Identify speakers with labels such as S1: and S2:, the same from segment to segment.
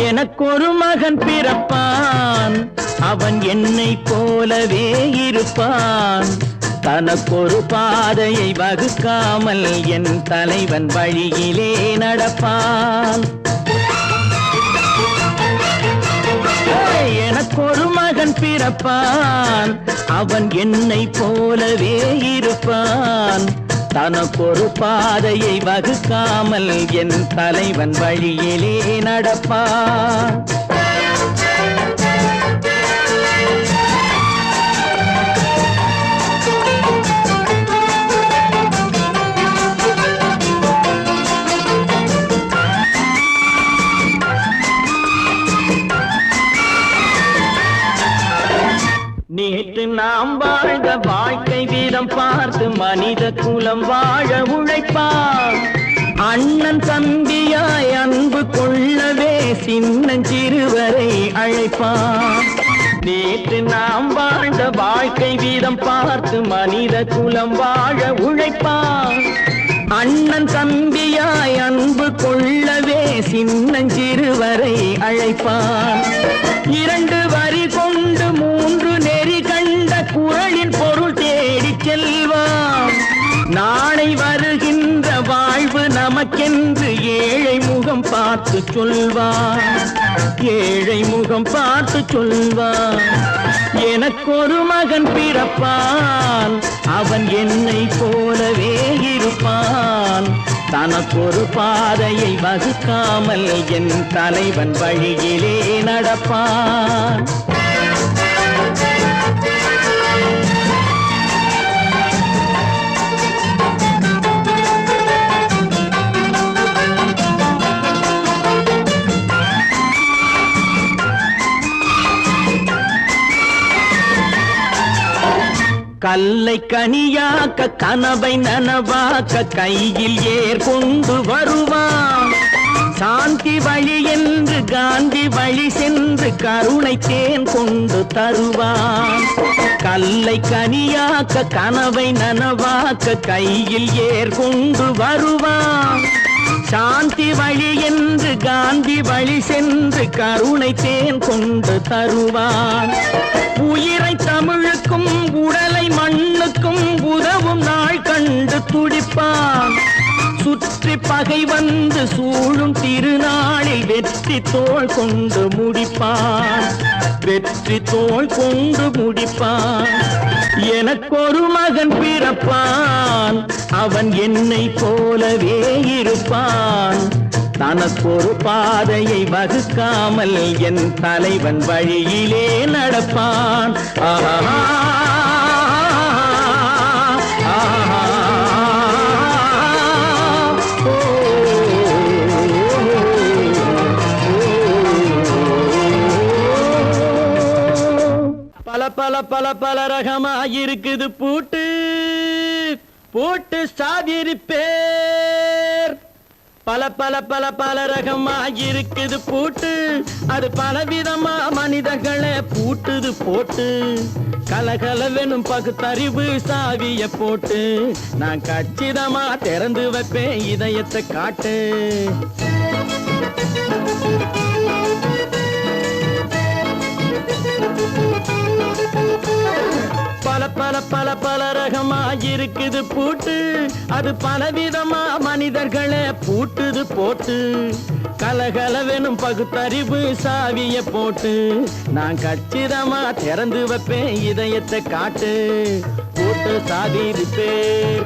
S1: எனக்கொரு மகன் பிறப்பான், அவன் என்னை போலவே இருப்பான். தனக்கொரு பாதையை வகுக்காமல் என் தலைவன் வழியிலே நடப்பான். எனக்கொரு மகன் பிறப்பான், அவன் என்னை போலவே இருப்பான். தனக்கொரு பாதையை வகுக்காமல் என் தலைவன் வழியிலே நடப்பான். நேற்று நாம் வாழ்ந்த வாழ்க்கை வீதம் பார்த்து மனித குலம் வாழ உழைப்பான். அண்ணன் தம்பியாய் அன்பு கொள்ளவே சின்னஞ்சிறுவரை அழைப்பான். நேற்று நாம் வாழ்ந்த வாழ்க்கை வீதம் பார்த்து மனித குலம் வாழ உழைப்பான். அண்ணன் தம்பியாய் அன்பு கொள்ளவே சின்னஞ்சிறுவரை அழைப்பான். இரண்டு வரி கொண்டு மூன்று நெறி கண்ட குறளின் பொருள் தேடிச் செல்வான். நாளை வருகின்ற வாழ்வு நமக்கென்று ஏழை முகம் பார்த்து சொல்வான். ஏழை முகம் பார்த்து சொல்வான். எனக்கொரு மகன் பிறப்பான், அவன் என்னை போலவே இருப்பான். தனக்கொரு பாதையை வகுக்காமல் என் தலைவன் வழியிலே நடப்பான். கல்லை கனியாக்க கனவை நனவாக்க கையில் ஏற்கொண்டு வருவான். சாந்தி வழி என்று காந்தி வழி சென்று கருணை தேன் கொண்டு தருவான். கல்லை கனியாக்க கனவை நனவாக்க கையில் ஏற்கொண்டு வருவான். சாந்தி வழி என்று காந்தி வழி சென்று கருணை தேன் கொண்டு தருவான். உயிரை தமிழுக்கும் உடலை மண்ணுக்கும் உதவும் நாள் கண்டு துடிப்பான். சுற்றி பகை வந்து சூழும் திருநாளில் வெற்றி தோள் கொண்டு முடிப்பான். வெற்றி தோள் கொண்டு முடிப்பான். எனக்கொரு மகன் பிறப்பான், அவன் என்னை போலவே இருப்பான். தனக்கொரு பாதையை வகுக்காமல் என் தலைவன் வழியிலே நடப்பான். ஆஹா பல பல பல பல ரகமாயிருக்குது பூட்டு பூட்டு சாதிருப்பேர். பல பல பல பல ரகமாயிருக்குது பூட்டு, அது பலவிதமா மனிதர்களை பூட்டுது போட்டு. கலகலவெனும் பகுத்தறிவு சாவிய போட்டு நான் கச்சிதமா திறந்து வைப்பேன் இதயத்தை காட்டு. பல பல பல பல ரகமாயிருக்குது பூட்டு, அது பலவிதமா மனிதர்களை பூட்டுது போட்டு. கலகலவெனும் பகுத்தறிவு சாவிய போட்டு நான் கச்சிதமா திறந்து வைப்பேன் இதயத்தை காட்டு. பூட்டு சாதிருப்பேன்.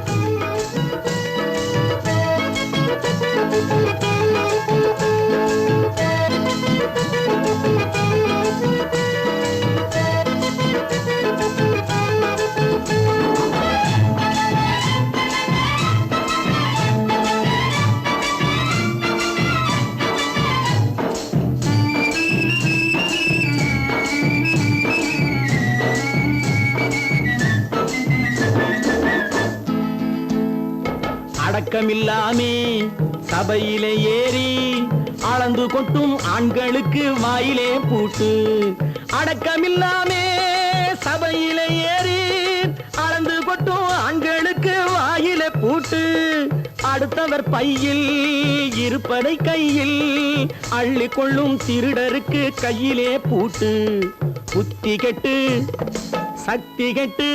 S1: அடக்கமில்லாமே சபையிலே ஏறி அளந்து கொட்டும் ஆண்களுக்கு வாயிலே பூட்டு. அடக்கமில்லாமே சபையிலே ஏறி அளந்து கொட்டும் ஆண்களுக்கு வாயிலே பூட்டு. அடுத்தவர் பையில் இருப்பதை கையில் அள்ளி கொள்ளும் திருடருக்கு கையிலே பூட்டு. புத்தி கெட்டு சக்தி கெட்டு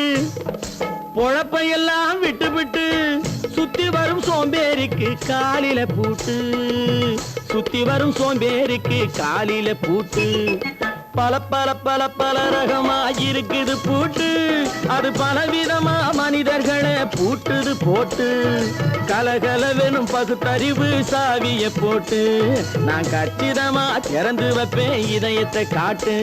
S1: பொழப்பையெல்லாம் விட்டு விட்டு சுத்தி வரும் சோம்பேறிக்கு காலில பூட்டு. சுத்தி வரும் சோம்பேறிக்கு காலில பூட்டு. பல பல பல பல ரகமா இருக்குது பூட்டு. அது பலவிதமா மனிதர்களை பூட்டுது போட்டு. கலகலவெனும் பகுத்தறிவு சாவிய போட்டு. நான் கச்சிதமா திறந்து வைப்பேன் இதயத்தை காட்டு.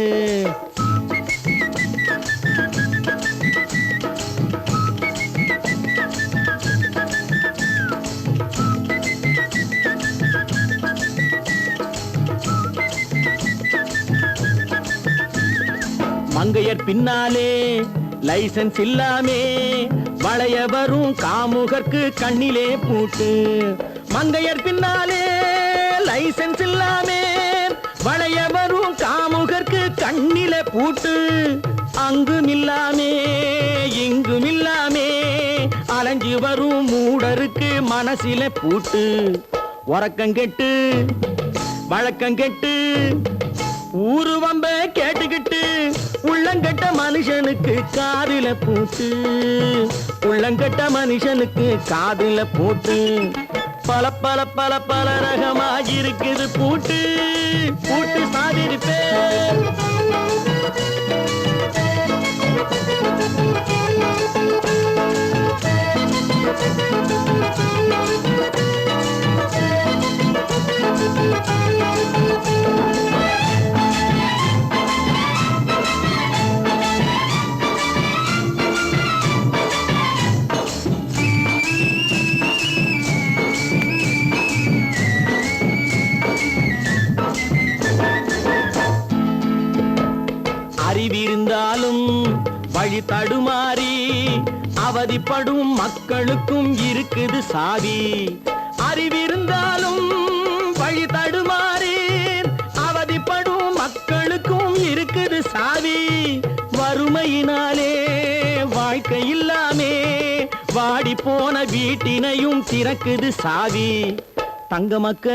S1: மங்கையர் பின்னாலே லைசன்ஸ் இல்லாமே வளைய வரும் காமுகர்க்கு கண்ணிலே பூட்டு. மங்கையர் பின்னாலே லைசன்ஸ் இல்லாமே வளைய வரும் காமுகர்க்கு கண்ணிலே பூட்டு. அங்கும் இல்லாமே இங்கும் இல்லாமே அலைஞ்சு வரும் மூடருக்கு மனசிலே பூட்டு. உறக்கங்கெட்டு வழக்கங்கெட்டு ஊரு வம்ப கேட்டுக்கிட்டு உள்ளங்கட்ட மனுஷனுக்கு காதில பூட்டு. உள்ளங்கட்ட மனுஷனுக்கு காதில பூட்டு. பல பல பல பல ரகமா இருக்குது பூட்டு. பூட்டு சாதிருப்பேன். அறிவிருந்தாலும் வழி தடுமாறி அவதிப்படும் மக்களுக்கும் இருக்குது சாவி. அறிவிருந்தாலும் வழி தடுமாறி அவதிப்படும் மக்களுக்கும் இருக்குது சாவி. வறுமையினாலே வாழ்க்கை இல்லாமே வாடி போன வீட்டினையும் திறக்குது சாவி. தங்க மக்க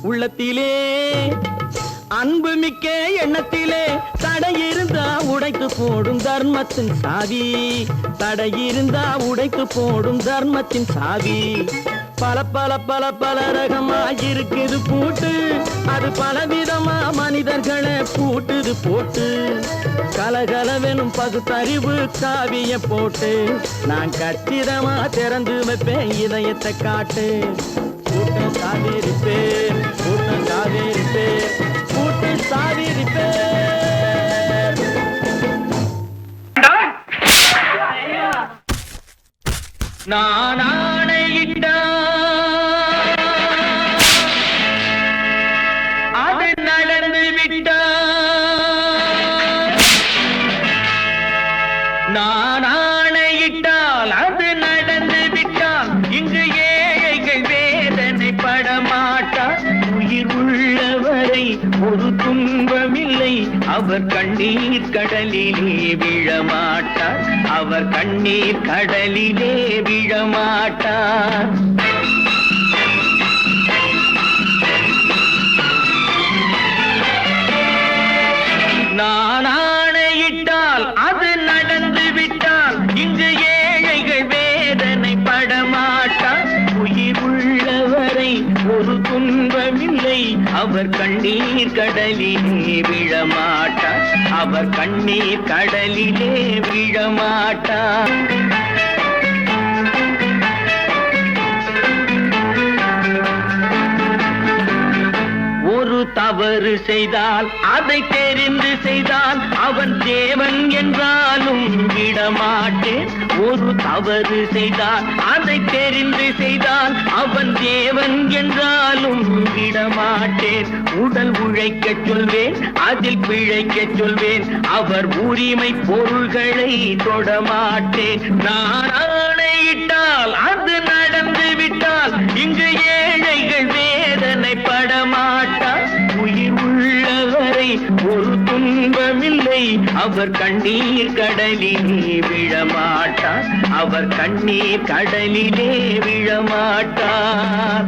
S1: உள்ளத்திலே அன்பு மிக்க எண்ணத்திலே தடையிருந்தா உடைத்து போடும் தர்மத்தின் சாவி. தடையிருந்தா உடைத்து போடும் தர்மத்தின் சாவி. பல பல பல பல ரகமா இருக்குது பூட்டு. அது பலவிதமா மனிதர்களை பூட்டுது போட்டு. கலகலவெனும் பகுத்தறிவு காவிய போட்டு. நான் கச்சிதமா திறந்து வைப்பேன் இதயத்தை காட்டு. கூட்டம் சாதிருப்பேன் கூட்டம் சாதிருப்பேன் கூட்டு சாதிருப்பேன். நான் ஆணையிட்டா அது நடந்து விட்டா. நான் ஆணையிட்டால் அது நடந்து விட்டால் இங்கு ஏழைகள் வேதனை படமாட்டார். உயிர் உள்ளவரை ஒரு துன்பமில்லை. அவர் கண்ணீர் கடலிலே விழமாட்டார். அவர் கண்ணீர் கடலிலே விழமாட்டார். நான் ஆணையிட்டால் அது நடந்து விட்டால் இங்கு ஏழைகள் வேதனை படமாட்டார். உயிர் உள்ளவரை ஒரு துன்பமில்லை. அவர் கண்ணீர் கடலிலே விழமாட்டார். அவர் கண்ணீர் கடலிலே விழமாட்டார். ஒரு தவறு செய்தால் அதை தெரிந்து செய்தால் அவன் தேவன் என்றாலும் விடமாட்டேன். ஒரு தவறு செய்தால் அதை தெரிந்து செய்தால் அவன் தேவன் என்றாலும் விடமாட்டேன். உடல் உழைக்கச் சொல்வேன், அதில் பிழைக்கச் சொல்வேன், அவர் உரிமை பொருள்களை தொடமாட்டேன். நான் ஆணையிட்டால் அது நடந்து விட்டால் இங்கு ஏழைகள் வேதனை படமாட்டார். உயிர் உள்ளவரை ஒரு துன்பமில்லை, அவர் கண்ணீர் கடலிலே விழமாட்டார். அவர் கண்ணீர் கடலிலே விழமாட்டார்.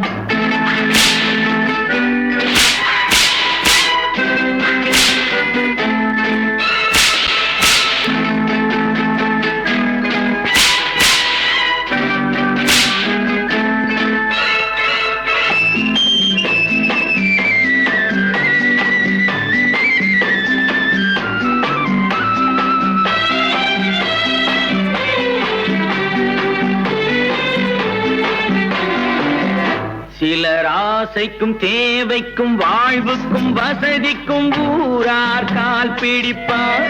S1: சிலர் ஆசைக்கும் தேவைக்கும் வாழ்வுக்கும் வசதிக்கும் ஊரார் கால் பிடிப்பார்.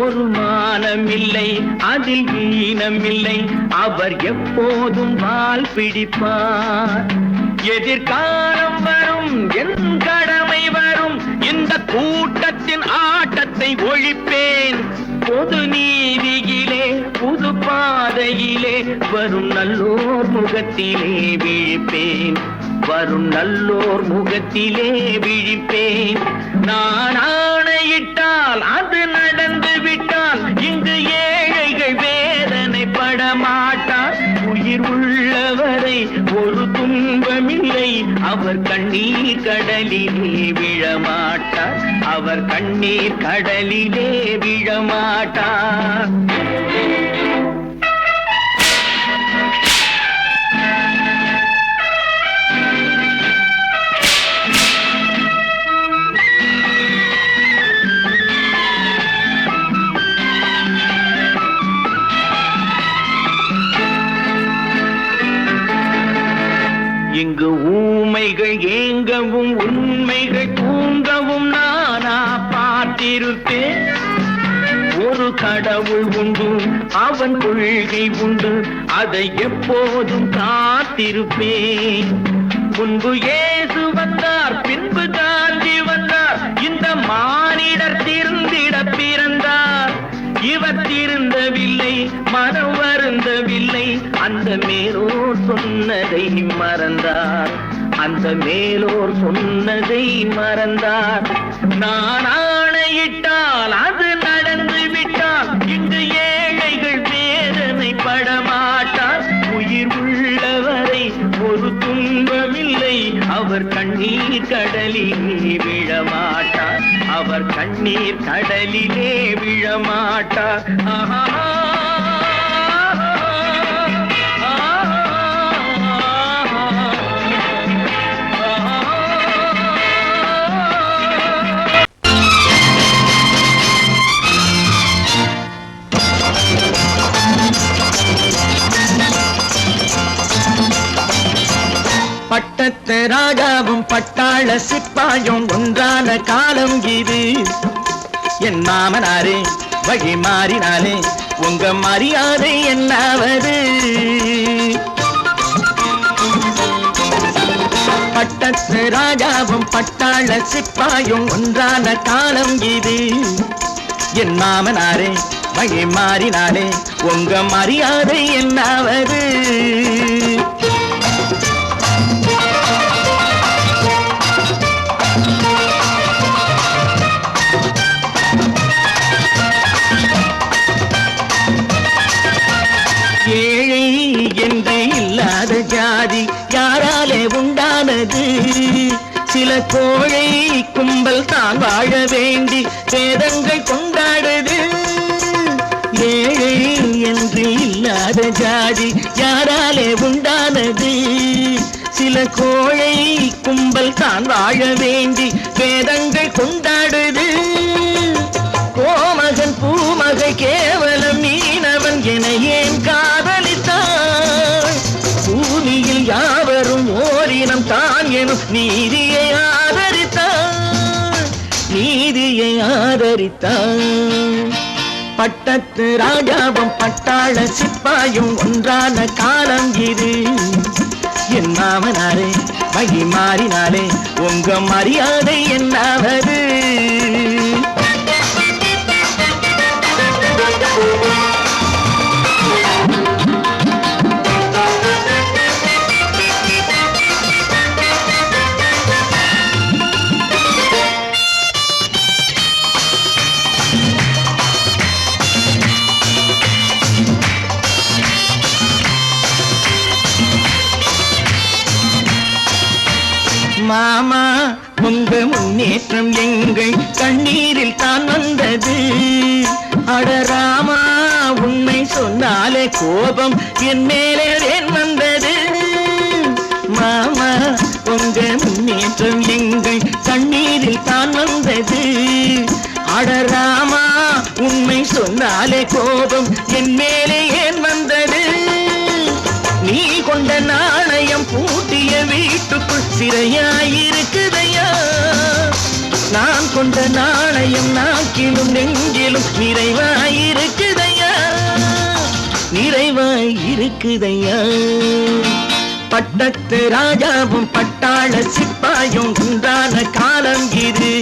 S1: ஒரு மானமில்லை, அதில் ஈனமில்லை, அவர் எப்போதும் வால் பிடிப்பார். எதிர்காலம் வரும், என் கடமை வரும், இந்த கூட்டத்தின் ஆட்டத்தை ஒழிப்பேன். பொது நீதியிலே புது பாதையிலே வரும் நல்லோர் முகத்திலே விழிப்பேன். வரும் நல்லோர் முகத்திலே விழிப்பேன். நான் ஆணையிட்டால் அது நடந்து விட்டால் இங்கு ஏழைகள் வேதனை படமாட்டார். உயிர் உள்ளவரை ஒரு துன்பமில்லை, அவர் கண்ணீர் கடலிலே விழமாட்டார். அவர் கண்ணீர் கடலிலே விழமாட்டார். இங்கு ஊமைகள் ஏங்கவும் உண்மைகள் தூங்கவும் நானா பார்த்திருப்பேன். ஒரு கடவுள் உண்டு, அவன் கொள்கை உண்டு, அதை எப்போதும் காத்திருப்பேன். முன்பு இயேசு வந்தார், பின்பு காந்தி வந்தார், இந்த மானிடர் திருந்திட பிறந்தார். இவர் திருந்தவில்லை, மனம் வருந்தவில்லை, அந்த மேலோர் சொன்னதை மறந்தார். அந்த மேலோர் சொன்னதை மறந்தார். நான் ஆணையிட்டால் அது நடந்து விட்டால் இங்கு ஏழைகள் வேதனை படமாட்டார். உயிர் உள்ளவரை ஒரு துன்பமில்லை, அவர் கண்ணீர் கடலிலே விழமாட்டார். அவர் கண்ணீர் கடலிலே விழமாட்டார். ஆஹா. பட்டத்து ராஜாவும் பட்டாள சிப்பாயும் ஒன்றான காலம் இது. என் மாமனாரே வழி மாறினாலே உங்க மரியாதை என்னாவது? பட்டத்து ராஜாவும் பட்டாள சிப்பாயும் ஒன்றான காலம் இது. என் மாமனாரே வழி மாறினாலே உங்க மரியாதை என்னாவது? ஏழை என்று இல்லாத ஜாதி யாராலே உண்டானது? சில கோழை கும்பல் தான் வாழ வேண்டி வேதங்கள் கொண்டாடுது. ஏழை என்று இல்லாத ஜாதி யாராலே உண்டானது? சில கோழை கும்பல் தான் வாழ வேண்டி வேதங்கள் கொண்டாடுது. கோமகன் பூமகை கேவலம் மீனவன் என ஏன் காதலித்தாள்? பூமியில் யாவரும் ஓரினம் தான் எனும் நீதியை ஆதரித்தான். பட்டத்து ராஜாவும் பட்டாள சிப்பாயும் ஒன்றான காலம் இது. என் மாமனாரே வகி மாறினாலே உங்க மரியாதை என்னாவது? மாமா உங்க முன்னேற்றம் எங்கள் கண்ணீரில் தான் வந்தது. அடராமா உண்மை சொன்னாலே கோபம் என் மேலே ஏன் வந்தது? மாமா உங்க முன்னேற்றம் எங்கள் கண்ணீரில் தான் வந்தது. அடராமா உண்மை சொன்னாலே கோபம் என் மேலே ஏன் வந்தது? நீ கொண்ட நாணயம் பூட்டிய வீட்டுக்குள் சிறையாயிருக்குதையா. நான் கொண்ட நாணயம் நாக்கிலும் நெஞ்சிலும் நிறைவாயிருக்குதையா, நிறைவாயிருக்குதையா. பட்டத்து ராஜாவும் பட்டாள சிப்பாயும் உண்டான காலம் இது.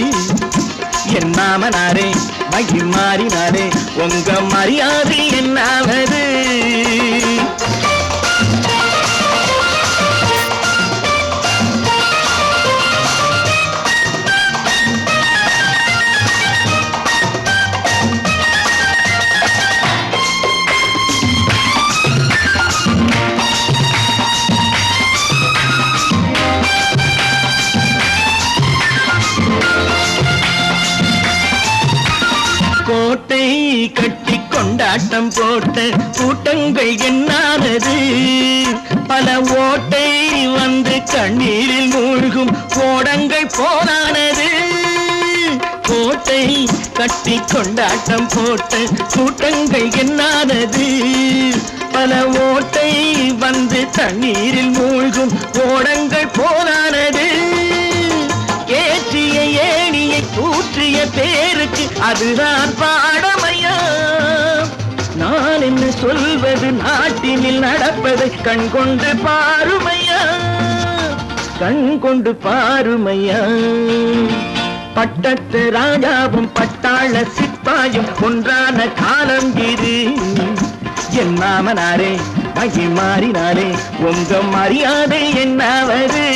S1: என் மாமனாரே மகி மாறினாரே உங்க மரியாதை என்னாவது? கோட்டை கட்டி கொண்டாட்டம் போட்ட கூட்டங்கள் என்னானது? பல ஓட்டை வந்து கண்ணீரில் மூழ்கும் ஓடங்கள் போனானது. கோட்டை கட்டி கொண்டாட்டம் போட்ட கூட்டங்கள் என்னானது? பல ஓட்டை வந்து தண்ணீரில் மூழ்கும் ஓடங்கள் போனானது. ஏற்றிய ஏணியை தூற்றிய பேருக்கு அதுதான் பாடமையா? நான் என்ன சொல்வது? நாட்டினில் நடப்பதை கண் கொண்டு பாருமையா, கண் கொண்டு பாருமையா. பட்டத்து ராஜாவும் பட்டாள சிப்பாயும் ஒன்றான காலம் இது. என் மாமனாரே மகி மாறினாரே உங்க மரியாதை என்னாவது?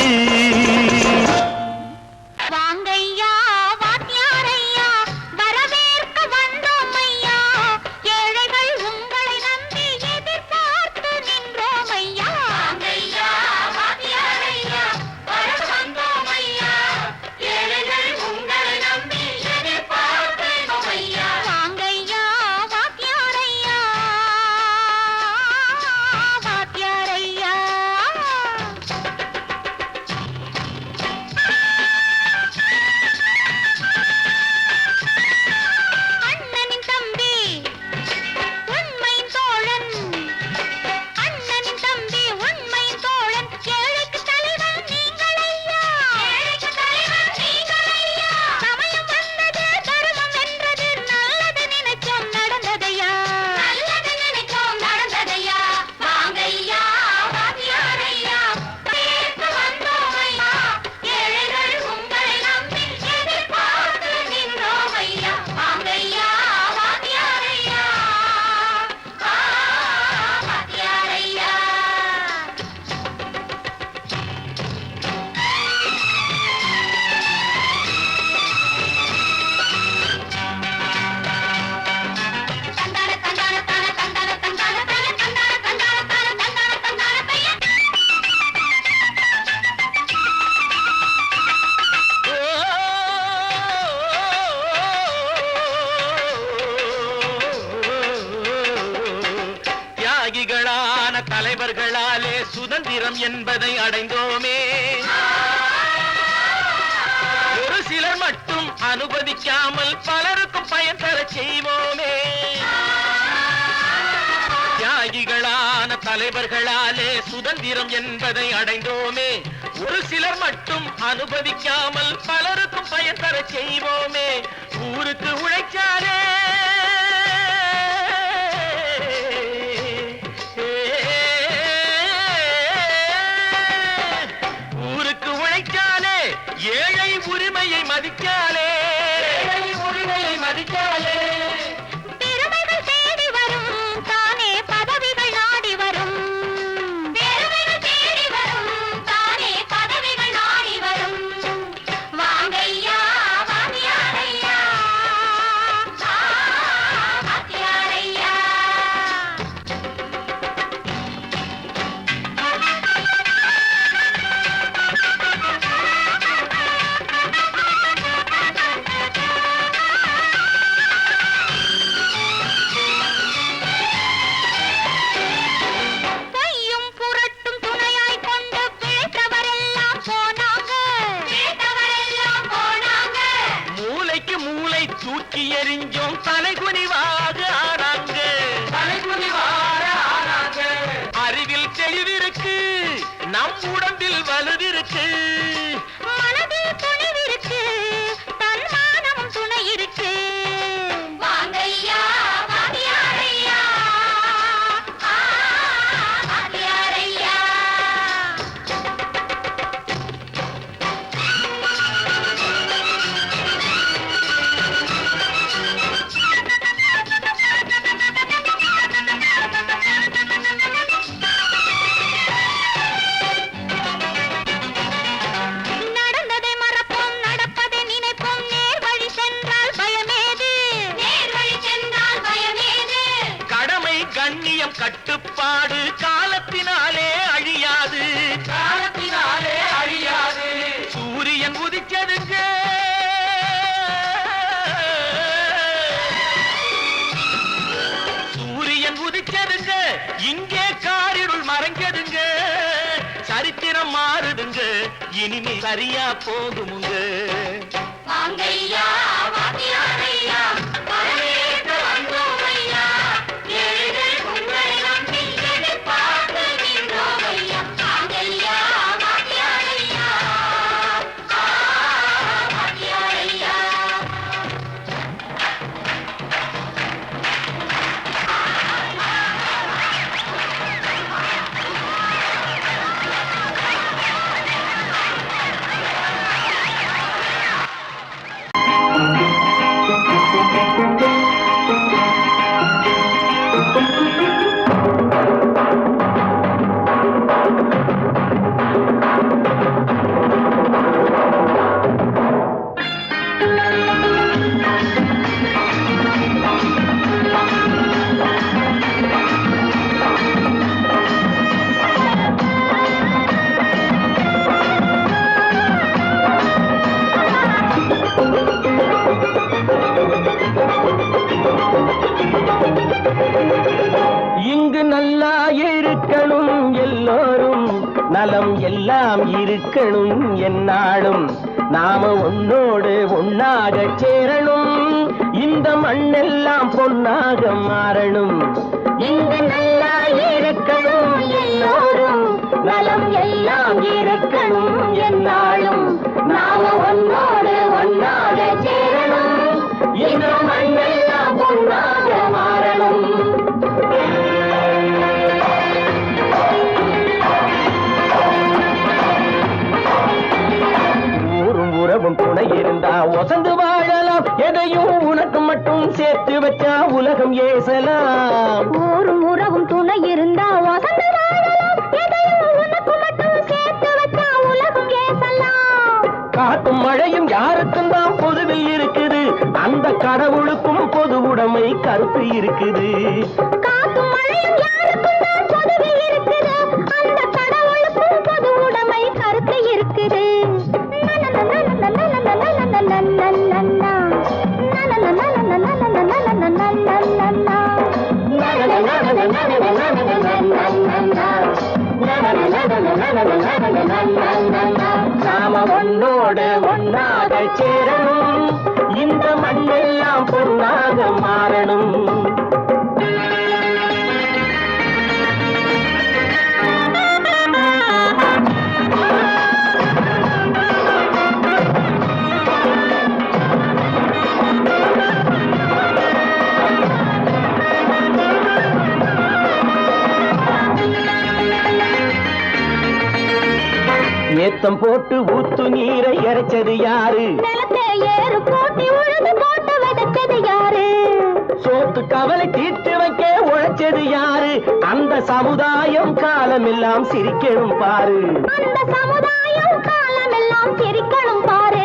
S1: தியாகிகளான தலைவர்களாலே சுதந்திரம் என்பதை அடைந்தோமே. ஒரு சிலர் மட்டும் அனுமதிக்காமல் பலருக்கும் பயன் தர செய்வோமே. தியாகிகளான தலைவர்களாலே சுதந்திரம் என்பதை அடைந்தோமே. ஒரு சிலர் மட்டும் அனுபவிக்காமல் பலருக்கும் பயன் தர செய்வோமே. ஊருக்கு உழைச்சாலே ஊருக்கு உழைச்சாலே ஏழை உரிமையை மதிக்காலே உரிமையை மதிக்காலே தூக்கி எறிஞ்சோம் தலைகுனிவாக ஆனாங்க. அறிவில் தெளிவிருக்கு, நம் உடம்பில் வலுவிருக்கு, மனதில் துணிவிருக்கு, தன்மானம் துணை இருக்கு. வாங்கையா வாத்தியாரையா வாத்தியாரையா. கண்ணியம் கட்டுப்பாடு காலத்தினாலே அழியாது, காலத்தினாலே அழியாது. சூரியன் உதிச்சதுங்க, சூரியன் உதிச்சதுங்க, இங்கே காரிருள் மறைஞ்சதுங்க. சரித்திரம் மாறுதுங்க, இனிமே சரியா போகுமுங்க. வாங்கையா வாத்தியாரையா இங்கு நல்லா இருக்கணும் எல்லோரும், நலம் எல்லாம் இருக்கணும் என்னாலும். நாம ஒன்னோடு ஒன்னாக சேரணும், இந்த மண்ணெல்லாம் பொன்னாக மாறணும். இங்கு நல்லா இருக்கணும் எல்லோரும், நலம் எல்லாம் இருக்கணும் என்னாலும். நாம ஒன்னோடு ஒன்னாக சேரணும், இந்த மண்ணெல்லாம் பொன்னாக மாறணும். உறவும் துணை இருந்தா ஒசந்து வாழலாம், எதையும் உனக்கு மட்டும் சேர்த்து வச்சா உலகம் ஏசலாம். ஊரும் உறவும் துணை இருந்தா ஒசந்து வாழலாம், எதையும் உனக்கு மட்டும் சேர்த்து வச்சா உலகம் ஏசலாம். காத்தும் மழையும் யாருக்கும் தான் பொதுவில் இருக்குது, அந்த கடவுளுக்கும் பொது உடைமை கருத்து இருக்குது. காத்தும் மழையும் யாருக்கும் தான் பொதுவில் இருக்குது, அந்த கடவுளுக்கும் பொது உடைமை கருத்து இருக்குது. நாம ஒன்னோடு ஒன்னாக சேரணும், இந்த மண்ணெல்லாம் பொன்னாக மாறணும். உளுத்தம் போட்டு ஊத்து நீரை இறைச்சது யாரு?
S2: நிலத்தை ஏறு போட்டி உழுது போட்டு விதைச்சது யாரு?
S1: சோத்து கவலை தீர்த்து வைக்க உழைச்சது யாரு? அந்த சமுதாயம் காலமெல்லாம் சிரிக்கணும் பாரு.
S2: அந்த சமுதாயம் காலமெல்லாம் சிரிக்கணும் பாரு.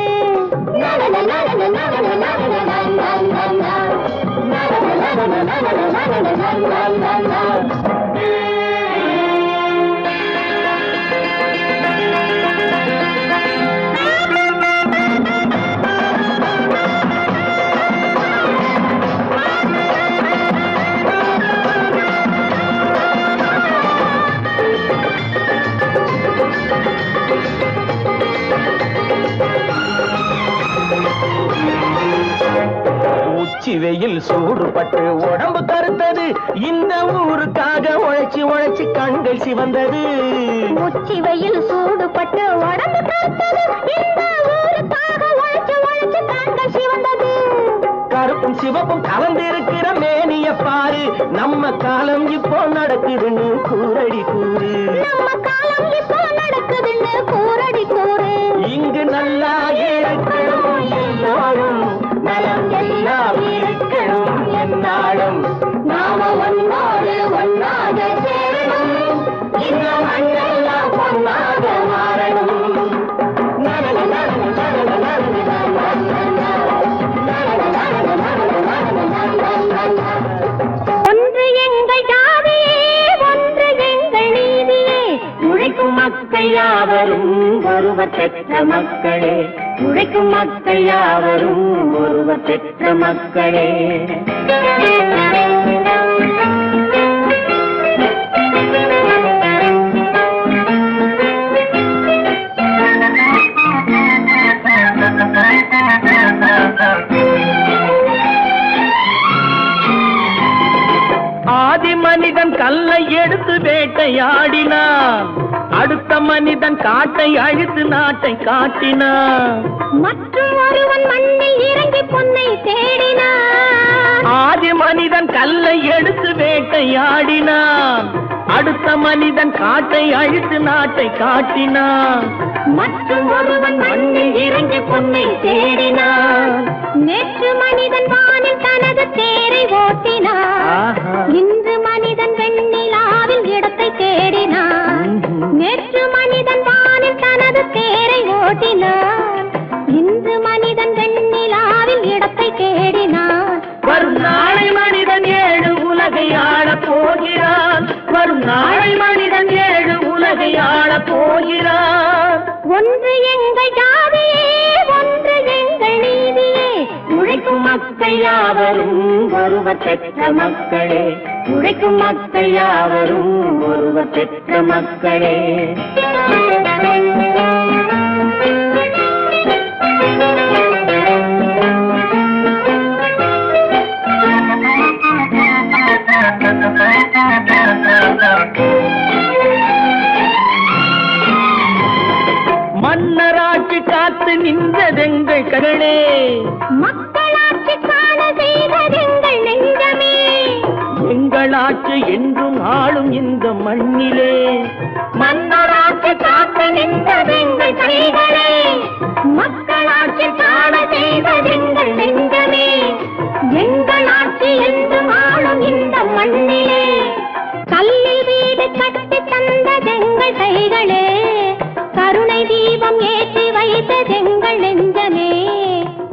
S1: உச்சி வெயில் சூடுபட்டு உடம்பு கருத்தது, இந்த ஊருக்காக உழைச்சி உழைச்சி கண்கள் சிவந்தது.
S2: உச்சி வெயில் சூடுபட்டு உடம்பு கருத்தது, இந்த ஊருக்காக உழைச்சி உழைச்சி கண்கள் சிவந்தது.
S1: கருப்பும் சிவப்பும் கலந்திருக்கிற மேனிய பாரு, நம்ம காலம் இப்போ நடக்குதுன்னு கூரடி கூறு.
S2: நம்ம காலம் இப்போ நடக்குதுன்னு கூரடி கூறு.
S1: இங்கு நல்லா இருக்கணும் எல்லாரும், நலம் எல்லாம் இருக்கணும் என்னாலும்.
S2: நாம ஒன்னோடு ஒன்னாக சேரணும், இந்த மண்ணெல்லாம் பொன்னாக மாறணும். ஒன்று எங்கள் ஜாதியே, ஒன்று எங்கள் நீதியே, உழைக்கும் மக்கள் யாவரும் ஒருவர் பெற்ற மக்களே, உழைக்கும் மக்கள் யாவரும் ஒருவர் பெற்ற மக்களே.
S1: ஆதி மனிதன் கல்லை எடுத்து வேட்டையாடினான், அடுத்த மனிதன் காட்டை அழித்து நாட்டை காட்டினான்.
S2: மற்றும் ஒருவன் மண்ணில் இறங்கி பொன்னை தேடினான்.
S1: ஆதி மனிதன் கல்லை எடுத்து வேட்டையாடினான், அடுத்த மனிதன் காட்டை அழித்து நாட்டை காட்டினான்.
S2: மற்றும் ஒருவன் மண்ணில் இறங்கி பொன்னை தேடினான். நேற்று மனிதன் வானில் தனது தேரை ஓட்டினான், இன்று மனிதன் வெண்ணிலாவில் இடத்தை தேடினான். நேற்று மனிதன் வானில் தனது தேரை ஓட்டினான், இன்று மனிதன் வெண்ணிலாவில் இடத்தை தேடினான்.
S1: வரும் நாளை மனிதன் ஏழு உலகை ஆளப் போகிறான், வரும் நாளை மனிதன் ஏழு உலகை ஆளப் போகிறான்.
S2: ஒன்று எங்கள் ஜாதியே, ஒன்று எங்கள் நீதியே, உழைக்கும் மக்கள் யாவரும் ஒருவர் பெற்ற மக்களே, உழைக்கும் மக்கள் யாவரும் ஒருவர் பெற்ற மக்களே.
S1: மன்னராட்சி காத்து நின்றதெங்கள் கரணே,
S2: மக்களாட்சி காண செய்வதெங்கள் நெஞ்சமே,
S1: எங்கள் ஆட்சி என்றும் ஆளும் இந்த மண்ணிலே.
S2: மன்னராட்சி காத்து நின்றதெங்கள் கைகளே, மக்களாட்சி காண செய்வதெங்கள் நெஞ்சமே, எங்கள் ஆட்சி என்றும் ஆளும் இந்த மண்ணிலே. கல்லில் வீடு கட்டி தந்ததெங்கள் கைகளே, கருணை தீபம் ஏற்றி வைத்ததெங்கள் நெஞ்சமே.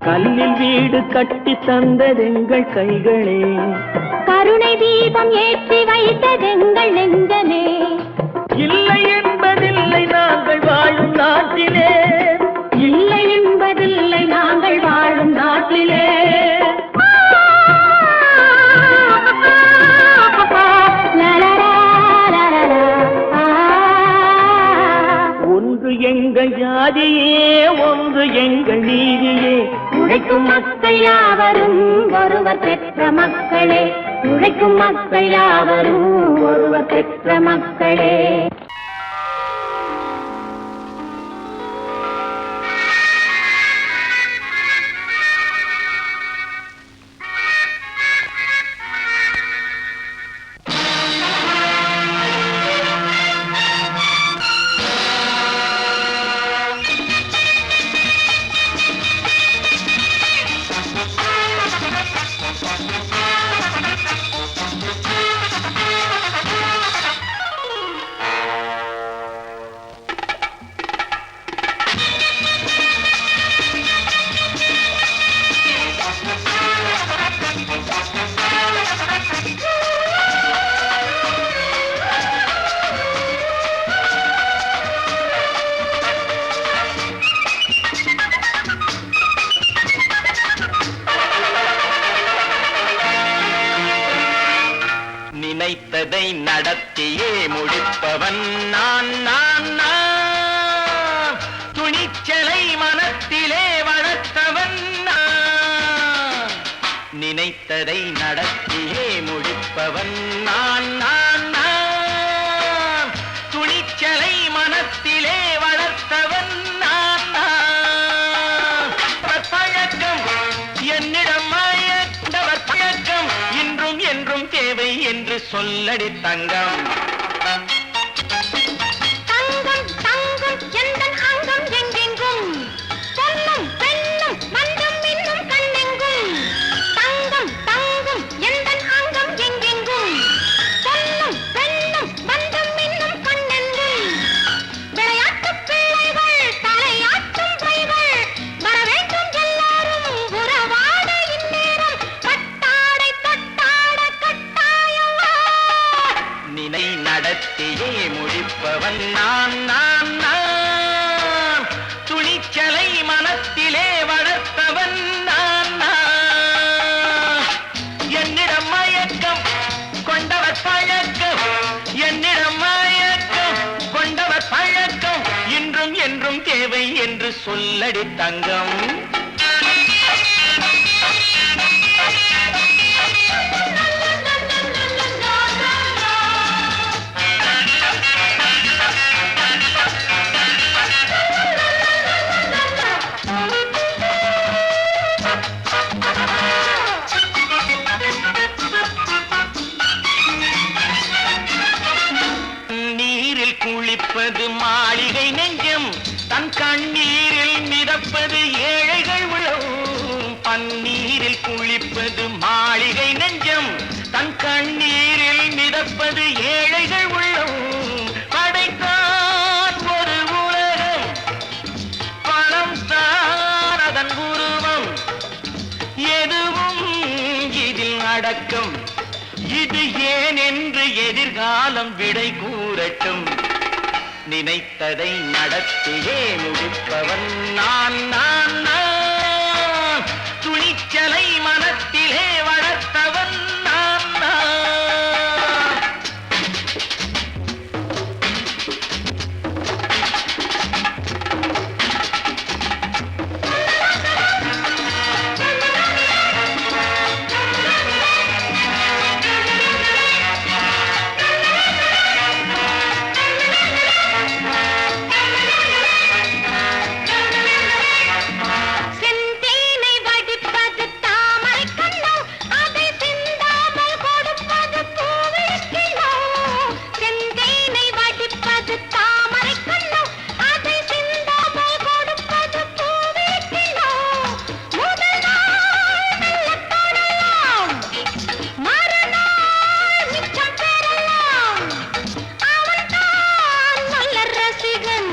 S1: கல்லில் வீடு கட்டி தந்ததெங்கள் கைகளே,
S2: கருணை தீபம் ஏற்றி வைத்ததெங்கள் நெஞ்சமே.
S1: இல்லை என்பதில்லை நாங்கள் வாழும் நாட்டிலே,
S2: இல்லை என்பதில்லை நாங்கள் வாழும் நாட்டிலே.
S1: ஒன்று எங்கள் ஜாதியே, ஒன்று எங்கள் நீதியே,
S2: உழைக்கும் மக்கள் யாவரும் ஒருவர் பெற்ற மக்களே, உழைக்கும் மக்கள் யாவரும் ஒருவர் பெற்ற மக்களே.
S1: நினைத்ததை நடத்தியே முடிப்பவன் நான் நான் நான். துணிச்சலை மனத்திலே வளர்த்தவன் நான். நினைத்ததை நடத்தியே முடிப்பவன் நான் நான் நான். துணிச்சலை மனத்திலே வளர்த்தவன் நான் நான். பழக்கம் என்னிடம் மயந்தவர் பழக்கம் இன்றும் என்றும் தேவை என்று சொல்லடி தங்கம்.
S2: தங்கம் தங்கம் எந்தன் அங்கம் எங்கெங்கும் பொன்னும் பெண்ணும் மண்டும் இன்னும் கண்ணெங்கும். தங்கம் தங்கம் எந்தன் அங்கம் எங்கெங்கும் பொன்னும் பெண்ணும் மண்டும் இன்னும் கண்ணெங்கும். விளையாட்டு பிள்ளைகள் தலையாட்டும் பைகள் வர வேண்டும் எல்லாரும் உறவாட இந்நேரம் பட்டாடை தொட்டாட கட்டாயவா.
S1: நினை நடத்தியே முடிப்பவன் நான் நான் நான். துணிச்சலை மனத்திலே வளர்த்தவன் நான் நான். என்னிடம் மயக்கம் கொண்டவர் பழக்கம். என்னிடம் மயக்கம் கொண்டவர் பழக்கம் இன்றும் என்றும் தேவை என்று சொல்லடி தங்கம். நீரில் குளிப்பது மாளிகை நெஞ்சம். தன் கண்ணீரில் மிதப்பது ஏழைகள் உளவும். பன்னீரில் குளிப்பது மாளிகை நெஞ்சம். தன் கண்ணீரில் மிதப்பது ஏழைகள் உள்ளவும். படைத்தான் ஒரு உலகம் பணம் தான் அதன் உருவம். எதுவும் இதில் அடக்கம். இது ஏன் என்று எதிர்காலம் விடை கூறட்டும். நினைத்ததை நடத்தியே முடிப்பவன் நான் நான் நான். துணிச்சலை மனத்திலே வளர்த்தவன் நான் நான்.
S2: செந்தேனை வடிப்பது தாமரை கண்ணோ அதை சிந்தாமல் கொடுப்பது பூவிழிக்கிழோ. செந்தேனை வடிப்பது தாமரை கண்ணோ அதை சிந்தாமல் கொடுப்பது பூவிழிக்கிழோ. முதல் நாள் மெல்லத் தொடலாம் மறுநாள் மிச்சம் பெறலாம். அவன்தான் நல்ல ரசிகன்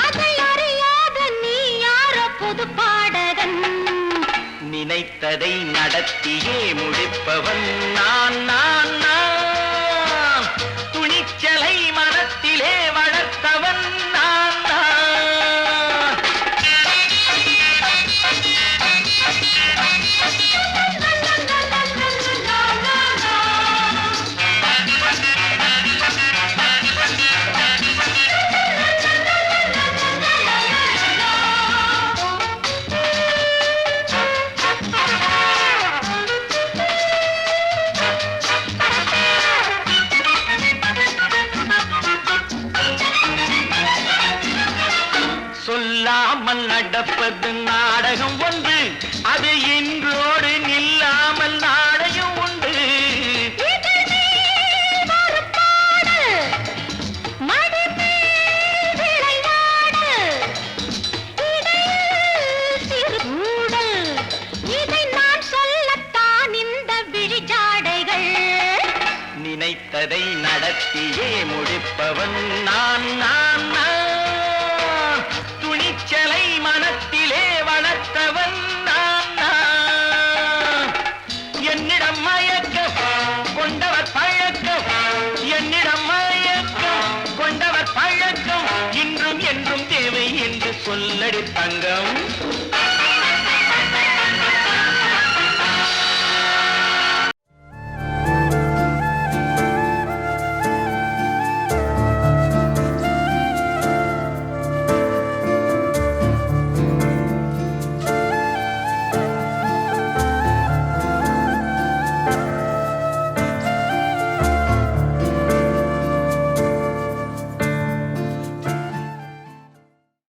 S2: அதை அறியாத நீ யாரோ புது பாடகன்.
S1: நினைத்ததை நடத்தியே முடிப்பவன் நான் நான் நான். துணிச்சலை மனத்திலே வளர்த்தவன் நான் நான். சொல்லாமல் நடப்பது நாடகம் ஒன்று. அது இன்றோடு நில்லாமல் நாடையும் உண்டு.
S2: இதழ் மேல் ஒரு பாடு, மடி மேல் விளையாடு, இடையில் சிறு ஊடல். இதை நான் சொல்லத்தான் இந்த விழிஜாடைகள்.
S1: நினைத்ததை நடத்தியே முடிப்பவன் நான் நான் நான். துணிச்சலை மனத்திலே வளர்த்தவன் நான் நான். என்னிடம் மயக்கம்